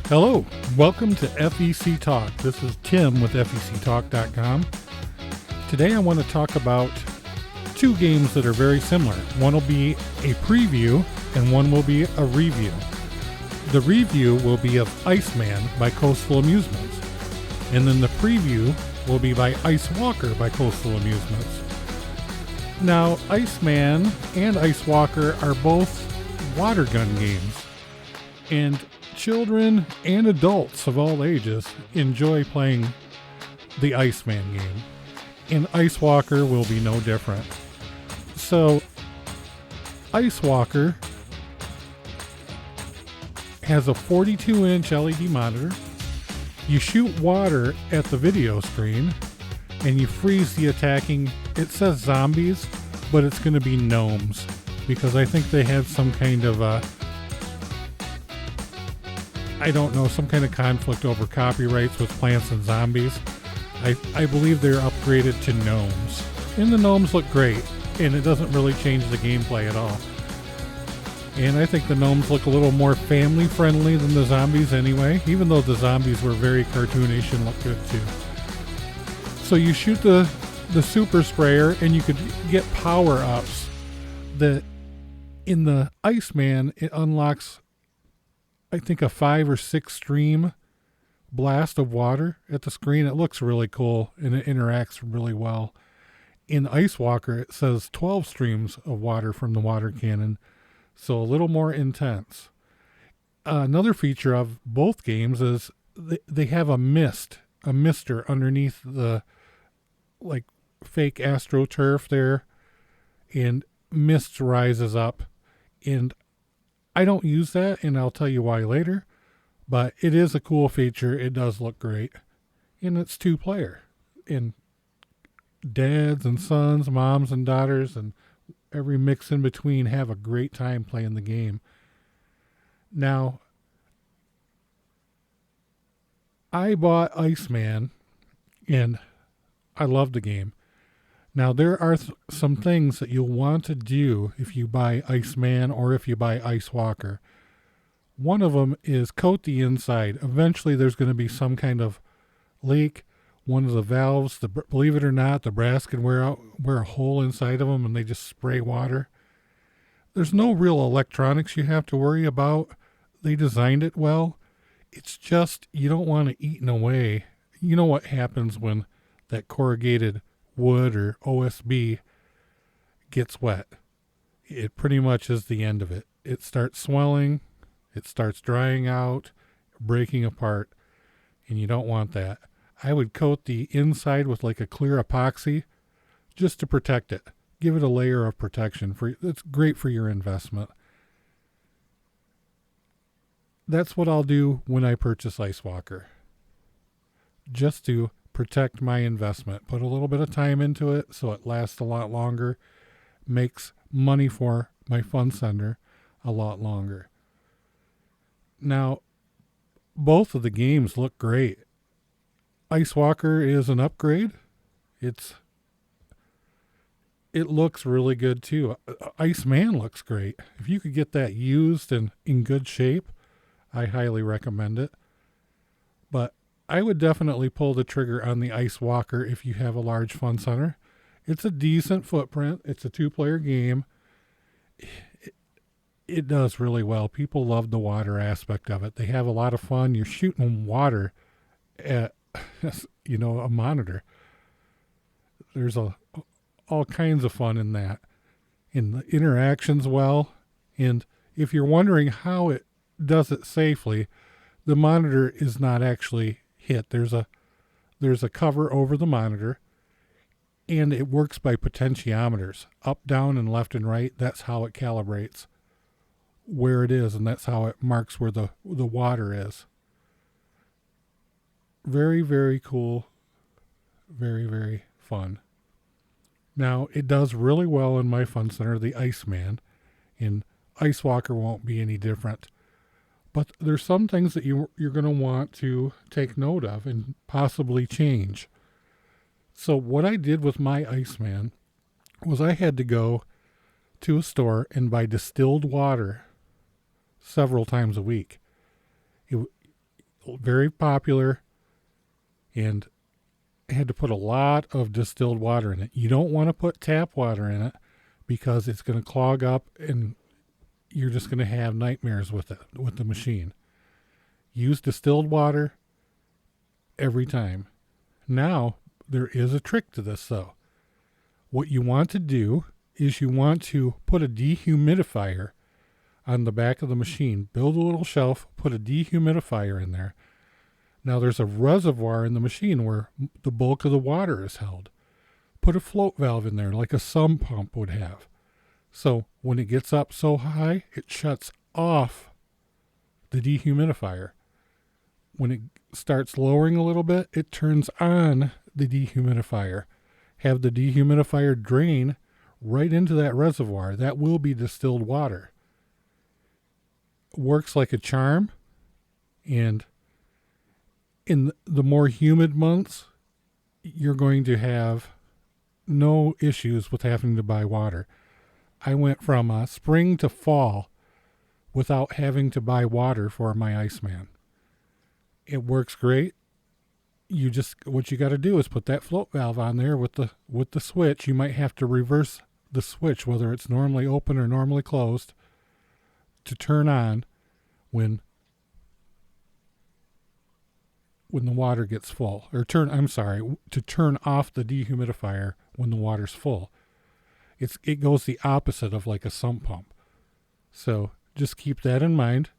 Hello, welcome to FECTALK. This is Tim with FECTalk.com. Today I want to talk about two games that are very similar. One will be a preview and one will be a review. The review will be of Iceman by Coastal Amusements, and then the preview will be by Ice Walker by Coastal Amusements. Now, Iceman and Ice Walker are both water gun games, and children and adults of all ages enjoy playing the Iceman game, and Ice Walker will be no different. So, Ice Walker has a 42-inch LED monitor. You shoot water at the video screen, and you freeze the attacking, it says zombies, but it's going to be gnomes, because I think they had some kind of some kind of conflict over copyrights with Plants and Zombies. I believe they're upgraded to gnomes. And the gnomes look great, and it doesn't really change the gameplay at all. And I think the gnomes look a little more family friendly than the zombies anyway, even though the zombies were very cartoonish and look good too. So you shoot the super sprayer, and you could get power-ups that in the Iceman, it unlocks, I think, a 5 or 6 stream blast of water at the screen. It looks really cool, and it interacts really well. In Ice Walker, it says 12 streams of water from the water cannon, so a little more intense. Another feature of both games is they have a mister underneath the fake AstroTurf there, and mist rises up, and I don't use that, and I'll tell you why later, but it is a cool feature. It does look great, and it's 2-player, and dads and sons, moms and daughters, and every mix in between have a great time playing the game. Now, I bought Iceman, and I love the game. Now, there are some things that you'll want to do if you buy Iceman or if you buy Ice Walker. One of them is coat the inside. Eventually, there's going to be some kind of leak. One of the valves, believe it or not, the brass can wear a hole inside of them, and they just spray water. There's no real electronics you have to worry about. They designed it well. It's just you don't want it eaten away. You know what happens when that corrugated wood or OSB gets wet. It pretty much is the end of it. It starts swelling, it starts drying out, breaking apart, and you don't want that. I would coat the inside with like a clear epoxy just to protect it. Give it a layer of protection. It's great for your investment. That's what I'll do when I purchase Ice Walker, just to protect my investment. Put a little bit of time into it so it lasts a lot longer, makes money for my fund center a lot longer. Now, both of the games look great. Ice Walker is an upgrade. It looks really good too. Iceman looks great. If you could get that used and in good shape, I highly recommend it. But I would definitely pull the trigger on the Ice Walker if you have a large fun center. It's a decent footprint. It's a 2-player game. It does really well. People love the water aspect of it. They have a lot of fun. You're shooting water at, a monitor. There's all kinds of fun in that. And the interactions well. And if you're wondering how it does it safely, the monitor is not actually hit. There's a cover over the monitor, and it works by potentiometers, up, down, and left and right. That's how it calibrates where it is, and that's how it marks where the water is. Very, very cool. Very, very fun. Now, it does really well in my fun center, the Iceman, and Ice Walker won't be any different. But there's some things that you're going to want to take note of and possibly change. So what I did with my Iceman was I had to go to a store and buy distilled water several times a week. very popular, and had to put a lot of distilled water in it. You don't want to put tap water in it because it's going to clog up and you're just going to have nightmares with it, with the machine. Use distilled water every time. Now, there is a trick to this though. What you want to do is you want to put a dehumidifier on the back of the machine. Build a little shelf, put a dehumidifier in there. Now there's a reservoir in the machine where the bulk of the water is held. Put a float valve in there like a sump pump would have. So when it gets up so high, it shuts off the dehumidifier. When it starts lowering a little bit, it turns on the dehumidifier. Have the dehumidifier drain right into that reservoir. That will be distilled water. Works like a charm, and in the more humid months, you're going to have no issues with having to buy water. I went from spring to fall without having to buy water for my Iceman. It works great. What you got to do is put that float valve on there with the switch. You might have to reverse the switch, whether it's normally open or normally closed, to turn on when the water gets full, or to turn off the dehumidifier when the water's full. It goes the opposite of like a sump pump. So just keep that in mind.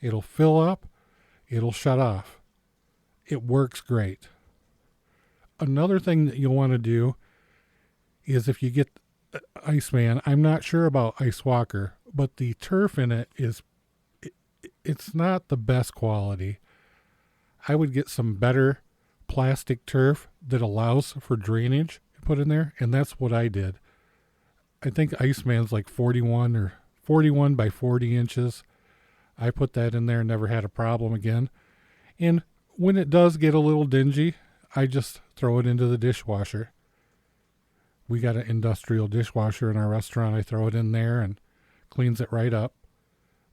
It'll fill up, it'll shut off. It works great. Another thing that you'll want to do is if you get Iceman, I'm not sure about Ice Walker, but the turf in it it's not the best quality. I would get some better plastic turf that allows for drainage put in there, and that's what I did. I think Iceman's like 41 by 40 inches. I put that in there and never had a problem again. And when it does get a little dingy, I just throw it into the dishwasher. We got an industrial dishwasher in our restaurant. I throw it in there and cleans it right up.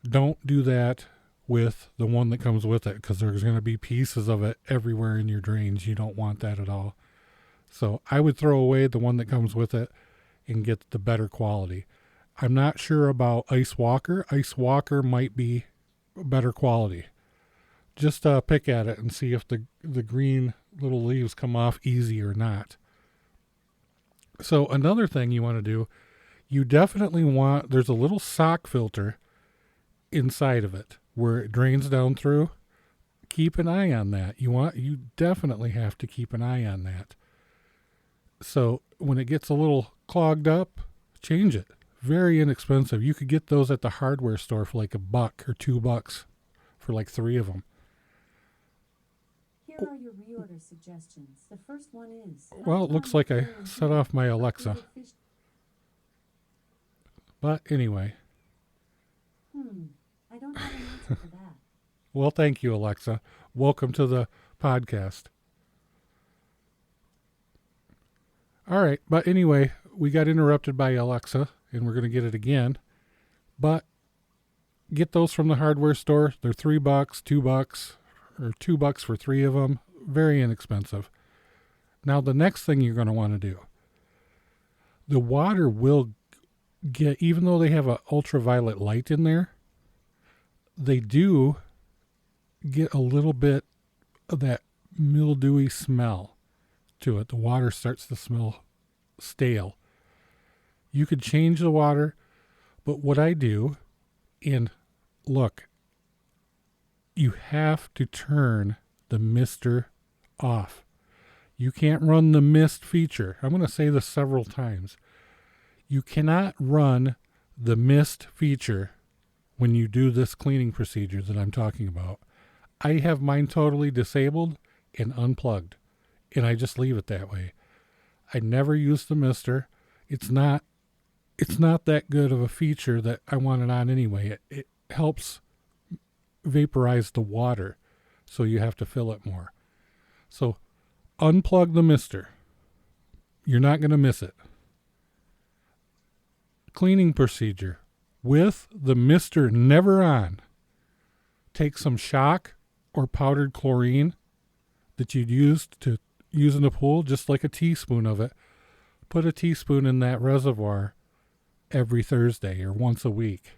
Don't do that with the one that comes with it, because there's going to be pieces of it everywhere in your drains. You don't want that at all. So I would throw away the one that comes with it and get the better quality. I'm not sure about Ice Walker. Ice Walker might be better quality. Just pick at it and see if the green little leaves come off easy or not. So another thing you want to do, you definitely want, there's a little sock filter inside of it where it drains down through. Keep an eye on that. You definitely have to keep an eye on that. So when it gets a little clogged up, change it. Very inexpensive. You could get those at the hardware store for like $1 or $2 for like 3 of them. Here are your reorder suggestions. The first one is... Well, it looks like I set off my Alexa. But anyway. I don't have an answer for that. Well, thank you, Alexa. Welcome to the podcast. All right, but anyway, we got interrupted by Alexa, and we're going to get it again. But get those from the hardware store. They're $3, $2, or $2 for 3 of them. Very inexpensive. Now, the next thing you're going to want to do, the water will get, even though they have an ultraviolet light in there, they do get a little bit of that mildewy smell to it. The water starts to smell stale. You could change the water, but what I do, and look, you have to turn the mister off. You can't run the mist feature. I'm going to say this several times. You cannot run the mist feature when you do this cleaning procedure that I'm talking about. I have mine totally disabled and unplugged, and I just leave it that way. I never use the mister. It's not that good of a feature that I want it on anyway. It helps vaporize the water, so you have to fill it more. So unplug the mister. You're not going to miss it. Cleaning procedure with the mister never on. Take some shock or powdered chlorine that you'd use in the pool, just like a teaspoon of it. Put a teaspoon in that reservoir every Thursday or once a week.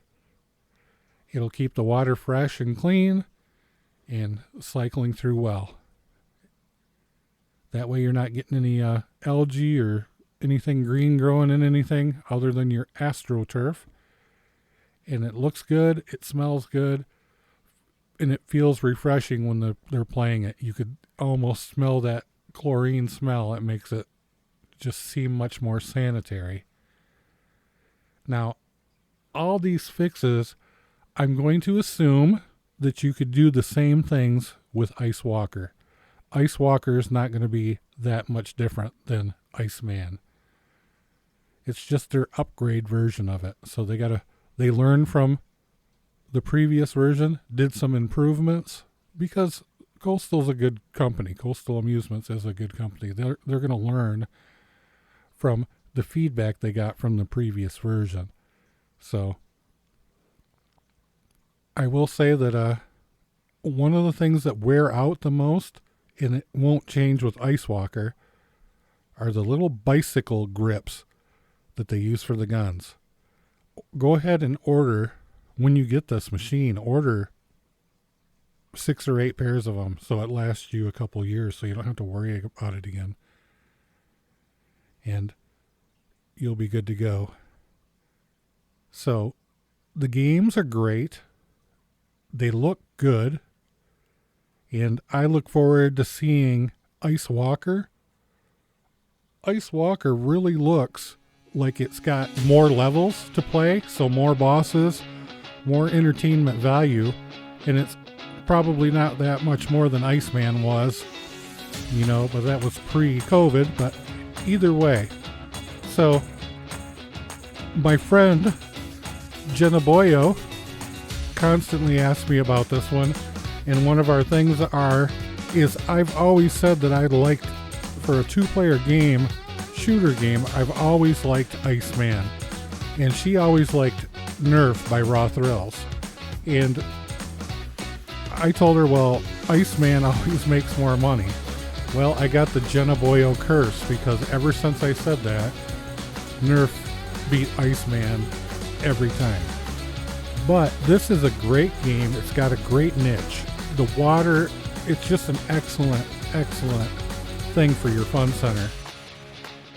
It'll keep the water fresh and clean and cycling through well. That way you're not getting any algae or anything green growing in anything other than your AstroTurf. And it looks good, it smells good, and it feels refreshing when they're playing it. You could almost smell that chlorine smell. It makes it just seem much more sanitary. Now, all these fixes, I'm going to assume that you could do the same things with Ice Walker. Ice Walker is not going to be that much different than Iceman. It's just their upgrade version of it. So they learned from the previous version, did some improvements, because Coastal's a good company. Coastal Amusements is a good company. They're going to learn from the feedback they got from the previous version. So I will say that one of the things that wear out the most, and it won't change with Ice Walker, are the little bicycle grips that they use for the guns. Go ahead and order, when you get this machine, order 6 or 8 pairs of them so it lasts you a couple years so you don't have to worry about it again. And you'll be good to go. So the games are great. They look good. And I look forward to seeing Ice Walker. Ice Walker really looks like it's got more levels to play, so more bosses, more entertainment value, and it's probably not that much more than Iceman was, but that was pre-COVID, but either way. So, my friend, Jenna Boyo, constantly asks me about this one, and one of our things is I've always said that I liked, for a 2-player game, shooter game, I've always liked Iceman, and she always liked Nerf by Raw Thrills. And I told her, well, Iceman always makes more money. Well, I got the Jenna Boyo curse, because ever since I said that, Nerf beat Iceman every time. But this is a great game. It's got a great niche. The water, it's just an excellent, excellent thing for your fun center.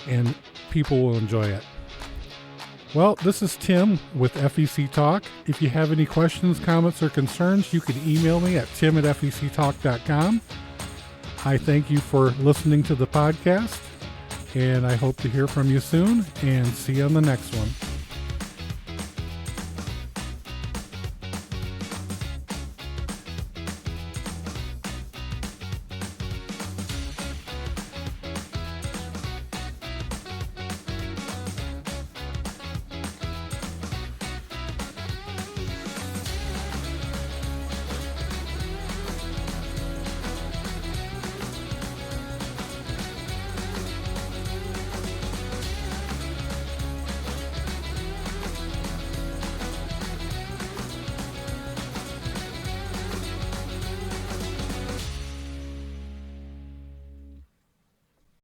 And people will enjoy it. Well, this is Tim with FEC Talk. If you have any questions, comments, or concerns, you can email me at tim@fectalk.com. I thank you for listening to the podcast, and I hope to hear from you soon, and see you on the next one.